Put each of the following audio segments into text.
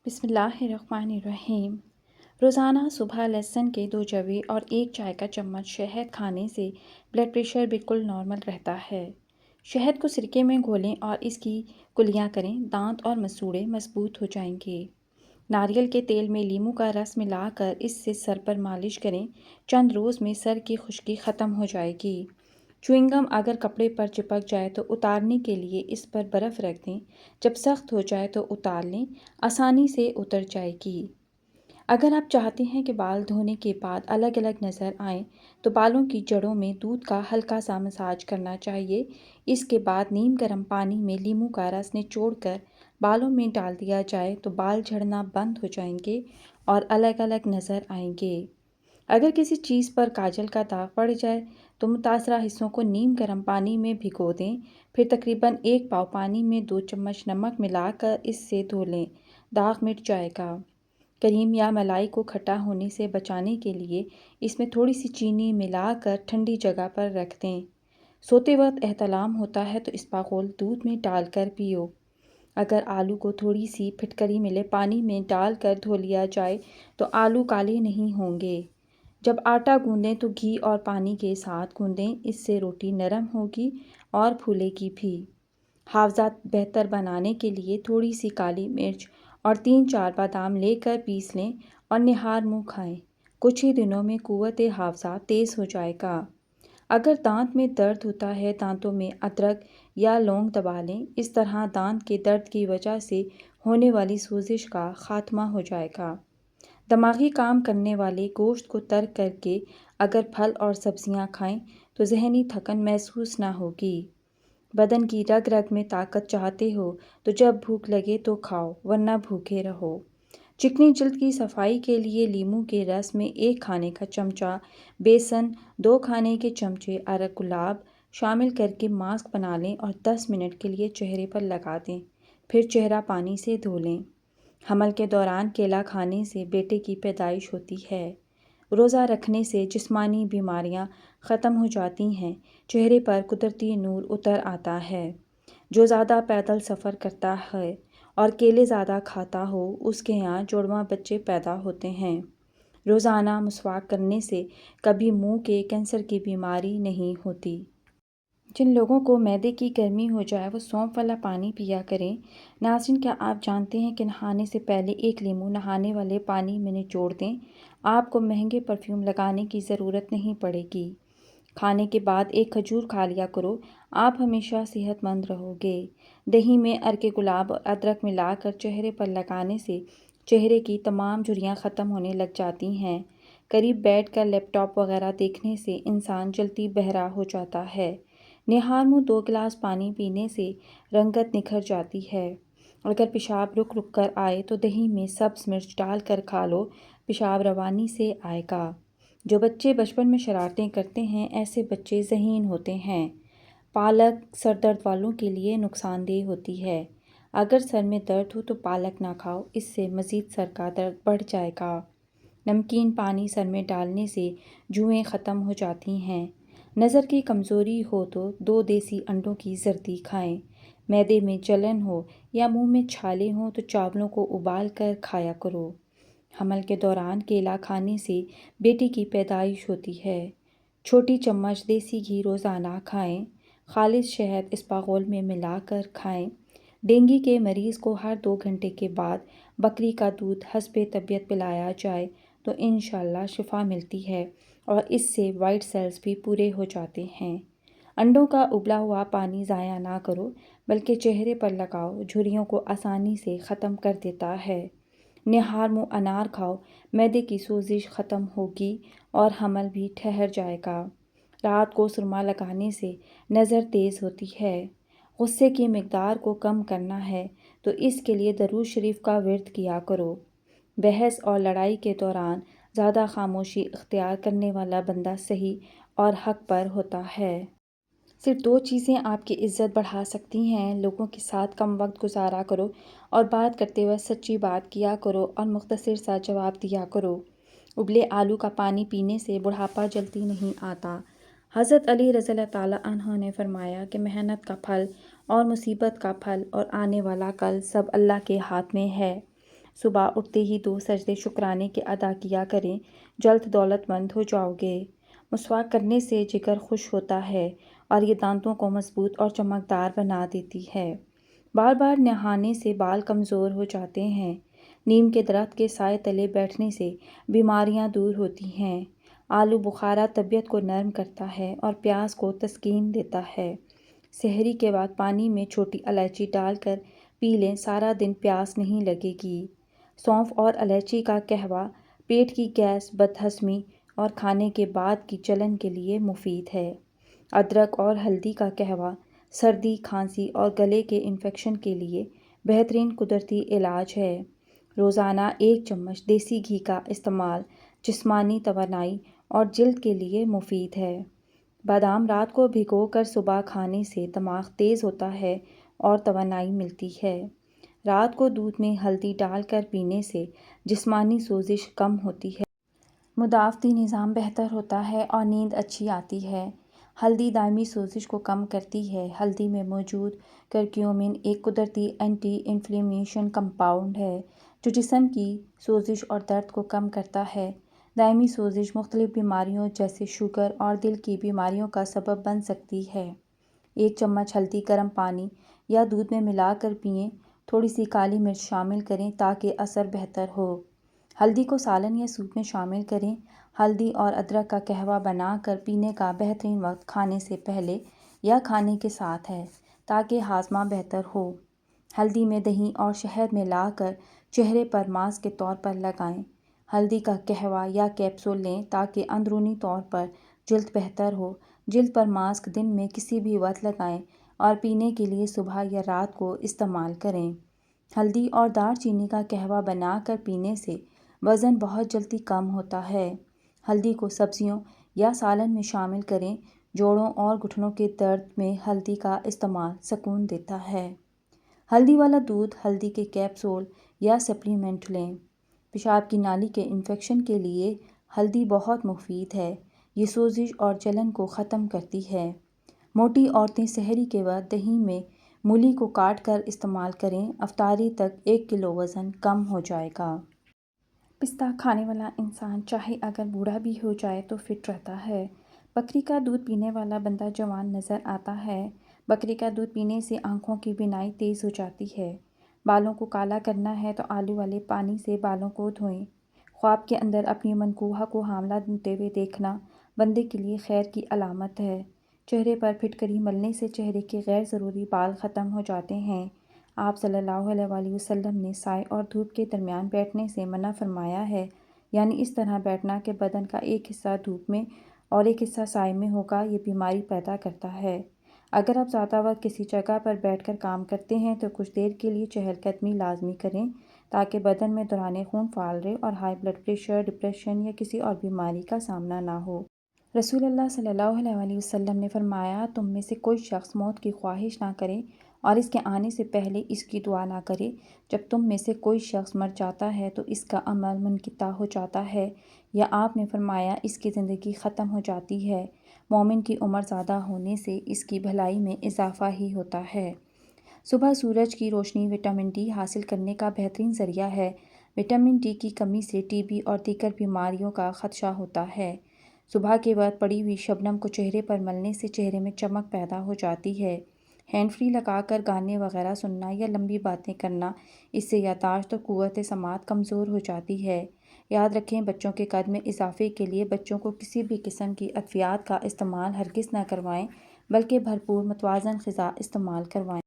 بسم اللہ الرحمن الرحیم۔ روزانہ صبح لہسن کے 2 جوے اور 1 چائے کا چمچ شہد کھانے سے بلڈ پریشر بالکل نارمل رہتا ہے۔ شہد کو سرکے میں گھولیں اور اس کی کلیاں کریں، دانت اور مسوڑھے مضبوط ہو جائیں گے۔ ناریل کے تیل میں لیموں کا رس ملا کر اس سے سر پر مالش کریں، چند روز میں سر کی خشکی ختم ہو جائے گی۔ چوئنگم اگر کپڑے پر چپک جائے تو اتارنے کے لیے اس پر برف رکھ دیں، جب سخت ہو جائے تو اتار لیں، آسانی سے اتر جائے گی۔ اگر آپ چاہتے ہیں کہ بال دھونے کے بعد الگ الگ نظر آئیں تو بالوں کی جڑوں میں دودھ کا ہلکا سا مساج کرنا چاہیے۔ اس کے بعد نیم گرم پانی میں لیموں کا رس نچوڑ کر بالوں میں ڈال دیا جائے تو بال جھڑنا بند ہو جائیں گے اور الگ الگ نظر آئیں گے۔ اگر کسی چیز پر کاجل کا داغ پڑ جائے تو متاثرہ حصوں کو نیم گرم پانی میں بھگو دیں، پھر تقریباً 1 پاؤ پانی میں 2 چمچ نمک ملا کر اس سے دھو لیں، داغ مٹ جائے گا۔ کریم یا ملائی کو کھٹا ہونے سے بچانے کے لیے اس میں تھوڑی سی چینی ملا کر ٹھنڈی جگہ پر رکھ دیں۔ سوتے وقت احتلام ہوتا ہے تو اسپاغول دودھ میں ڈال کر پیو۔ اگر آلو کو تھوڑی سی پھٹکری ملے پانی میں ڈال کر دھو لیا جائے تو آلو کالے نہیں ہوں گے۔ جب آٹا گوندیں تو گھی اور پانی کے ساتھ گوندیں، اس سے روٹی نرم ہوگی اور پھولے گی بھی۔ حافظہ بہتر بنانے کے لیے تھوڑی سی کالی مرچ اور 3-4 بادام لے کر پیس لیں اور نہار منہ کھائیں، کچھ ہی دنوں میں قوت حافظہ تیز ہو جائے گا۔ اگر دانت میں درد ہوتا ہے، دانتوں میں ادرک یا لونگ دبا لیں، اس طرح دانت کے درد کی وجہ سے ہونے والی سوزش کا خاتمہ ہو جائے گا۔ دماغی کام کرنے والے گوشت کو ترک کر کے اگر پھل اور سبزیاں کھائیں تو ذہنی تھکن محسوس نہ ہوگی۔ بدن کی رگ رگ میں طاقت چاہتے ہو تو جب بھوک لگے تو کھاؤ، ورنہ بھوکے رہو۔ چکنی جلد کی صفائی کے لیے لیموں کے رس میں 1 کھانے کا چمچہ بیسن، 2 کھانے کے چمچے ارک گلاب شامل کر کے ماسک بنا لیں اور 10 منٹ کے لیے چہرے پر لگا دیں، پھر چہرہ پانی سے دھو لیں۔ حمل کے دوران کیلا کھانے سے بیٹے کی پیدائش ہوتی ہے۔ روزہ رکھنے سے جسمانی بیماریاں ختم ہو جاتی ہیں، چہرے پر قدرتی نور اتر آتا ہے۔ جو زیادہ پیدل سفر کرتا ہے اور کیلے زیادہ کھاتا ہو، اس کے یہاں جڑواں بچے پیدا ہوتے ہیں۔ روزانہ مسواک کرنے سے کبھی منہ کے کینسر کی بیماری نہیں ہوتی۔ جن لوگوں کو معدے کی گرمی ہو جائے وہ سونف والا پانی پیا کریں۔ ناظرین، کیا آپ جانتے ہیں کہ نہانے سے پہلے 1 لیموں نہانے والے پانی میں نچوڑ دیں؟ آپ کو مہنگے پرفیوم لگانے کی ضرورت نہیں پڑے گی۔ کھانے کے بعد 1 کھجور کھا لیا کرو، آپ ہمیشہ صحت مند رہو گے۔ دہی میں ارک گلاب اور ادرک ملا کر چہرے پر لگانے سے چہرے کی تمام جھریاں ختم ہونے لگ جاتی ہیں۔ قریب بیٹھ کر لیپ ٹاپ وغیرہ دیکھنے سے انسان جلدی بہرا ہو جاتا ہے۔ نہار منہ 2 گلاس پانی پینے سے رنگت نکھر جاتی ہے۔ اگر پیشاب رک رک کر آئے تو دہی میں سبز مرچ ڈال کر کھا لو، پیشاب روانی سے آئے گا۔ جو بچے بچپن میں شرارتیں کرتے ہیں، ایسے بچے ذہین ہوتے ہیں۔ پالک سر درد والوں کے لیے نقصان دہ ہوتی ہے۔ اگر سر میں درد ہو تو پالک نہ کھاؤ، اس سے مزید سر کا درد بڑھ جائے گا۔ نمکین پانی سر میں ڈالنے سے جوئیں ختم ہو جاتی ہیں۔ نظر کی کمزوری ہو تو 2 دیسی انڈوں کی زردی کھائیں۔ معدے میں جلن ہو یا منہ میں چھالے ہوں تو چاولوں کو ابال کر کھایا کرو۔ حمل کے دوران کیلا کھانے سے بیٹی کی پیدائش ہوتی ہے۔ چھوٹی چمچ دیسی گھی روزانہ کھائیں۔ خالص شہد اسپاغول میں ملا کر کھائیں۔ ڈینگی کے مریض کو ہر 2 گھنٹے کے بعد بکری کا دودھ حسب طبیعت پلایا جائے تو انشاءاللہ شفا ملتی ہے اور اس سے وائٹ سیلز بھی پورے ہو جاتے ہیں۔ انڈوں کا ابلا ہوا پانی ضائع نہ کرو، بلکہ چہرے پر لگاؤ، جھریوں کو آسانی سے ختم کر دیتا ہے۔ نہار منہ انار کھاؤ، معدے کی سوزش ختم ہوگی اور حمل بھی ٹھہر جائے گا۔ رات کو سرما لگانے سے نظر تیز ہوتی ہے۔ غصے کی مقدار کو کم کرنا ہے تو اس کے لیے درود شریف کا ورد کیا کرو۔ بحث اور لڑائی کے دوران زیادہ خاموشی اختیار کرنے والا بندہ صحیح اور حق پر ہوتا ہے۔ صرف 2 چیزیں آپ کی عزت بڑھا سکتی ہیں۔ لوگوں کے ساتھ کم وقت گزارا کرو اور بات کرتے وقت سچی بات کیا کرو اور مختصر سا جواب دیا کرو۔ ابلے آلو کا پانی پینے سے بڑھاپا جلدی نہیں آتا۔ حضرت علی رضی اللہ تعالیٰ عنہ نے فرمایا کہ محنت کا پھل اور مصیبت کا پھل اور آنے والا کل سب اللہ کے ہاتھ میں ہے۔ صبح اٹھتے ہی 2 سجدے شکرانے کے ادا کیا کریں، جلد دولت مند ہو جاؤ گے۔ مسواک کرنے سے جگر خوش ہوتا ہے اور یہ دانتوں کو مضبوط اور چمکدار بنا دیتی ہے۔ بار بار نہانے سے بال کمزور ہو جاتے ہیں۔ نیم کے درخت کے سائے تلے بیٹھنے سے بیماریاں دور ہوتی ہیں۔ آلو بخارا طبیعت کو نرم کرتا ہے اور پیاس کو تسکین دیتا ہے۔ سحری کے بعد پانی میں چھوٹی الائچی ڈال کر پی لیں، سارا دن پیاس نہیں لگے گی۔ سونف اور الائچی کا قہوہ پیٹ کی گیس، بدہضمی اور کھانے کے بعد کی جلن کے لیے مفید ہے۔ ادرک اور ہلدی کا قہوہ سردی، کھانسی اور گلے کے انفیکشن کے لیے بہترین قدرتی علاج ہے۔ روزانہ 1 چمچ دیسی گھی کا استعمال جسمانی توانائی اور جلد کے لیے مفید ہے۔ بادام رات کو بھگو کر صبح کھانے سے دماغ تیز ہوتا ہے اور توانائی ملتی ہے۔ رات کو دودھ میں ہلدی ڈال کر پینے سے جسمانی سوزش کم ہوتی ہے، مدافعتی نظام بہتر ہوتا ہے اور نیند اچھی آتی ہے۔ ہلدی دائمی سوزش کو کم کرتی ہے۔ ہلدی میں موجود کرکیومن ایک قدرتی اینٹی انفلیمیشن کمپاؤنڈ ہے جو جسم کی سوزش اور درد کو کم کرتا ہے۔ دائمی سوزش مختلف بیماریوں جیسے شوگر اور دل کی بیماریوں کا سبب بن سکتی ہے۔ 1 چمچ ہلدی گرم پانی یا دودھ میں ملا کر پئیں، تھوڑی سی کالی مرچ شامل کریں تاکہ اثر بہتر ہو۔ ہلدی کو سالن یا سوپ میں شامل کریں۔ ہلدی اور ادرک کا قہوہ بنا کر پینے کا بہترین وقت کھانے سے پہلے یا کھانے کے ساتھ ہے تاکہ ہاضمہ بہتر ہو۔ ہلدی میں دہی اور شہد ملا کر چہرے پر ماسک کے طور پر لگائیں۔ ہلدی کا قہوہ یا کیپسول لیں تاکہ اندرونی طور پر جلد بہتر ہو۔ جلد پر ماسک دن میں کسی بھی وقت لگائیں اور پینے کے لیے صبح یا رات کو استعمال کریں۔ ہلدی اور دار چینی کا قہوہ بنا کر پینے سے وزن بہت جلدی کم ہوتا ہے۔ ہلدی کو سبزیوں یا سالن میں شامل کریں۔ جوڑوں اور گھٹنوں کے درد میں ہلدی کا استعمال سکون دیتا ہے۔ ہلدی والا دودھ، ہلدی کے کیپسول یا سپلیمنٹ لیں۔ پیشاب کی نالی کے انفیکشن کے لیے ہلدی بہت مفید ہے۔ یہ سوزش اور جلن کو ختم کرتی ہے۔ موٹی عورتیں سحری کے بعد دہی میں مولی کو کاٹ کر استعمال کریں، افطاری تک 1 کلو وزن کم ہو جائے گا۔ پستہ کھانے والا انسان چاہے اگر بوڑھا بھی ہو جائے تو فٹ رہتا ہے۔ بکری کا دودھ پینے والا بندہ جوان نظر آتا ہے۔ بکری کا دودھ پینے سے آنکھوں کی بینائی تیز ہو جاتی ہے۔ بالوں کو کالا کرنا ہے تو آلو والے پانی سے بالوں کو دھوئیں۔ خواب کے اندر اپنی منکوحہ کو حاملہ ہوتے ہوئے دیکھنا بندے کے لیے خیر کی علامت ہے۔ چہرے پر پھٹکری ملنے سے چہرے کے غیر ضروری بال ختم ہو جاتے ہیں۔ آپ صلی اللہ علیہ وآلہ وسلم نے سائے اور دھوپ کے درمیان بیٹھنے سے منع فرمایا ہے، یعنی اس طرح بیٹھنا کہ بدن کا ایک حصہ دھوپ میں اور ایک حصہ سائے میں ہوگا۔ یہ بیماری پیدا کرتا ہے۔ اگر آپ زیادہ وقت کسی جگہ پر بیٹھ کر کام کرتے ہیں تو کچھ دیر کے لیے چہل قدمی لازمی کریں تاکہ بدن میں دوران خون فعال رہے اور ہائی بلڈ پریشر، ڈپریشن یا کسی اور بیماری کا سامنا نہ ہو۔ رسول اللہ صلی اللہ علیہ وآلہ وسلم نے فرمایا، تم میں سے کوئی شخص موت کی خواہش نہ کرے اور اس کے آنے سے پہلے اس کی دعا نہ کرے۔ جب تم میں سے کوئی شخص مر جاتا ہے تو اس کا عمل منقطع ہو جاتا ہے، یا آپ نے فرمایا اس کی زندگی ختم ہو جاتی ہے۔ مومن کی عمر زیادہ ہونے سے اس کی بھلائی میں اضافہ ہی ہوتا ہے۔ صبح سورج کی روشنی وٹامن ڈی حاصل کرنے کا بہترین ذریعہ ہے۔ وٹامن ڈی کی کمی سے ٹی بی اور دیگر بیماریوں کا خدشہ ہوتا ہے۔ صبح کے وقت پڑی ہوئی شبنم کو چہرے پر ملنے سے چہرے میں چمک پیدا ہو جاتی ہے۔ ہینڈ فری لگا کر گانے وغیرہ سننا یا لمبی باتیں کرنا، اس سے یادداشت اور قوت سماعت کمزور ہو جاتی ہے۔ یاد رکھیں، بچوں کے قد میں اضافے کے لیے بچوں کو کسی بھی قسم کی ادویات کا استعمال ہرگز نہ کروائیں، بلکہ بھرپور متوازن غذا استعمال کروائیں۔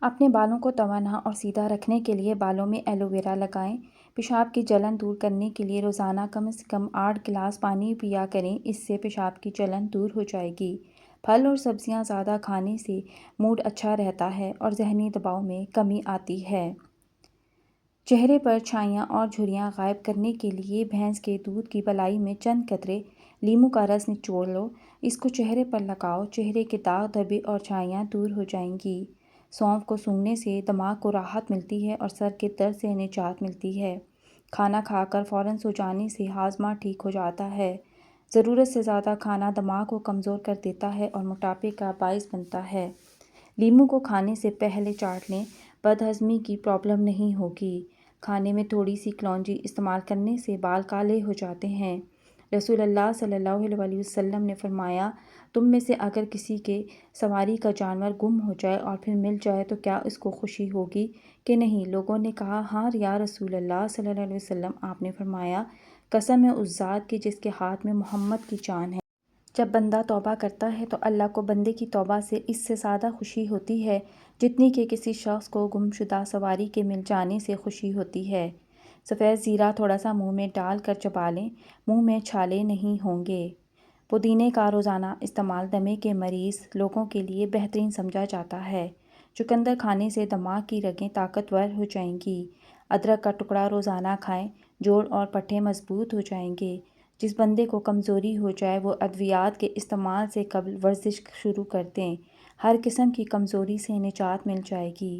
اپنے بالوں کو توانا اور سیدھا رکھنے کے لیے بالوں میں ایلو ویرا لگائیں۔ پیشاب کی جلن دور کرنے کے لیے روزانہ کم سے کم 8 گلاس پانی پیا کریں، اس سے پیشاب کی جلن دور ہو جائے گی۔ پھل اور سبزیاں زیادہ کھانے سے موڈ اچھا رہتا ہے اور ذہنی دباؤ میں کمی آتی ہے۔ چہرے پر چھائیاں اور جھریاں غائب کرنے کے لیے بھینس کے دودھ کی بلائی میں چند قطرے لیموں کا رس نچوڑ لو، اس کو چہرے پر لگاؤ، چہرے کے داغ دھبے اور چھائیاں دور ہو جائیں گی۔ سونف کو سونگھنے سے دماغ کو راحت ملتی ہے اور سر کے درد سے نجات ملتی ہے۔ کھانا کھا کر فوراً سو جانے سے ہاضمہ ٹھیک ہو جاتا ہے۔ ضرورت سے زیادہ کھانا دماغ کو کمزور کر دیتا ہے اور موٹاپے کا باعث بنتا ہے۔ لیموں کو کھانے سے پہلے چاٹ لیں، بد ہضمی کی پرابلم نہیں ہوگی۔ کھانے میں تھوڑی سی کلونجی استعمال کرنے سے بال کالے ہو جاتے ہیں۔ رسول اللہ صلی اللہ علیہ وسلم نے فرمایا، تم میں سے اگر کسی کے سواری کا جانور گم ہو جائے اور پھر مل جائے تو کیا اس کو خوشی ہوگی کہ نہیں؟ لوگوں نے کہا، ہاں یا رسول اللہ صلی اللہ علیہ وسلم۔ آپ نے فرمایا، قسم ہے اس ذات کی جس کے ہاتھ میں محمد کی جان ہے۔ جب بندہ توبہ کرتا ہے تو اللہ کو بندے کی توبہ سے اس سے زیادہ خوشی ہوتی ہے جتنی کہ کسی شخص کو گمشدہ سواری کے مل جانے سے خوشی ہوتی ہے۔ سفید زیرہ تھوڑا سا منہ میں ڈال کر چبا لیں، منہ میں چھالے نہیں ہوں گے۔ پودینے کا روزانہ استعمال دمے کے مریض لوگوں کے لیے بہترین سمجھا جاتا ہے۔ چقندر کھانے سے دماغ کی رگیں طاقتور ہو جائیں گی۔ ادرک کا ٹکڑا روزانہ کھائیں، جوڑ اور پٹھے مضبوط ہو جائیں گے۔ جس بندے کو کمزوری ہو جائے وہ ادویات کے استعمال سے قبل ورزش شروع کر دیں، ہر قسم کی کمزوری سے نجات مل جائے گی۔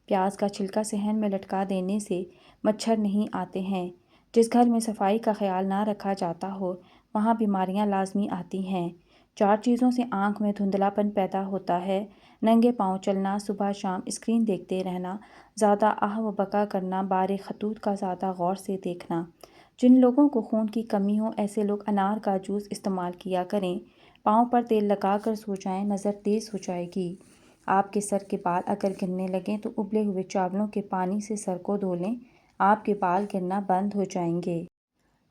پیاز کا چھلکا صحن میں لٹکا دینے سے مچھر نہیں آتے ہیں۔ جس گھر میں صفائی کا خیال نہ رکھا جاتا ہو وہاں بیماریاں لازمی آتی ہیں۔ 4 چیزوں سے آنکھ میں دھندلا پن پیدا ہوتا ہے: ننگے پاؤں چلنا، صبح شام اسکرین دیکھتے رہنا، زیادہ آہ و بکا کرنا، بارے خطوط کا زیادہ غور سے دیکھنا۔ جن لوگوں کو خون کی کمی ہو ایسے لوگ انار کا جوس استعمال کیا کریں۔ پاؤں پر تیل لگا کر سو جائیں، نظر تیز ہو جائے گی۔ آپ کے سر کے بال اگر گرنے لگیں تو ابلے ہوئے چاولوں کے پانی سے سر کو دھو لیں، آپ کے بال گرنا بند ہو جائیں گے۔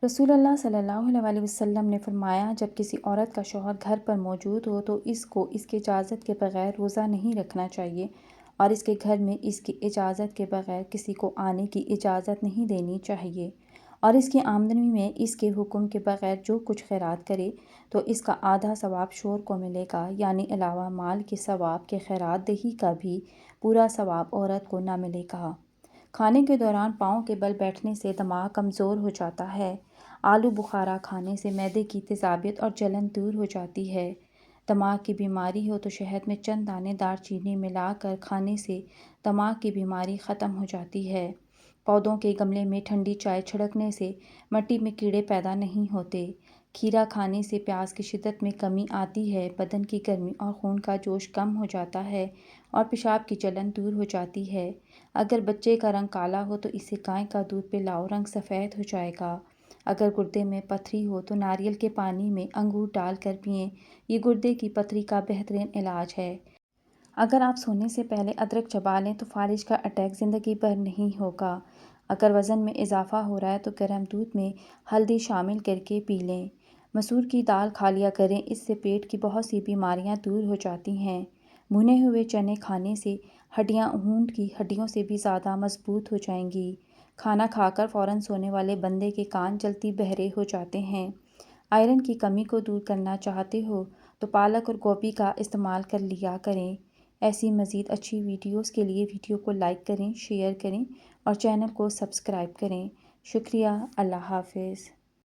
رسول اللہ صلی اللہ علیہ وسلم نے فرمایا، جب کسی عورت کا شوہر گھر پر موجود ہو تو اس کو اس کی اجازت کے بغیر روزہ نہیں رکھنا چاہیے اور اس کے گھر میں اس کی اجازت کے بغیر کسی کو آنے کی اجازت نہیں دینی چاہیے، اور اس کی آمدنی میں اس کے حکم کے بغیر جو کچھ خیرات کرے تو اس کا آدھا ثواب شوہر کو ملے گا، یعنی علاوہ مال کے ثواب کے خیرات دہی کا بھی پورا ثواب عورت کو نہ ملے گا۔ کھانے کے دوران پاؤں کے بل بیٹھنے سے دماغ کمزور ہو جاتا ہے۔ آلو بخارا کھانے سے معدے کی تیزابیت اور جلن دور ہو جاتی ہے۔ دماغ کی بیماری ہو تو شہد میں چند دانے دار چینی ملا کر کھانے سے دماغ کی بیماری ختم ہو جاتی ہے۔ پودوں کے گملے میں ٹھنڈی چائے چھڑکنے سے مٹی میں کیڑے پیدا نہیں ہوتے۔ کھیرا کھانے سے پیاس کی شدت میں کمی آتی ہے، بدن کی گرمی اور خون کا جوش کم ہو جاتا ہے اور پیشاب کی جلن دور ہو جاتی ہے۔ اگر بچے کا رنگ کالا ہو تو اسے گائے کا دودھ پلاؤ، رنگ سفید ہو جائے گا۔ اگر گردے میں پتھری ہو تو ناریل کے پانی میں انگور ڈال کر پئیں، یہ گردے کی پتھری کا بہترین علاج ہے۔ اگر آپ سونے سے پہلے ادرک چبا لیں تو فالج کا اٹیک زندگی بھر نہیں ہوگا۔ اگر وزن میں اضافہ ہو رہا ہے تو گرم دودھ میں ہلدی شامل کر کے پی لیں۔ مسور کی دال کھا لیا کریں، اس سے پیٹ کی بہت سی بیماریاں دور ہو جاتی ہیں۔ بھنے ہوئے چنے کھانے سے ہڈیاں اونٹ کی ہڈیوں سے بھی زیادہ مضبوط ہو جائیں گی۔ کھانا کھا کر فوراً سونے والے بندے کے کان جلدی بہرے ہو جاتے ہیں۔ آئرن کی کمی کو دور کرنا چاہتے ہو تو پالک اور گوبھی کا استعمال کر لیا کریں۔ ایسی مزید اچھی ویڈیوز کے لیے ویڈیو کو لائک کریں، شیئر کریں اور چینل کو سبسکرائب کریں۔ شکریہ۔ اللہ حافظ۔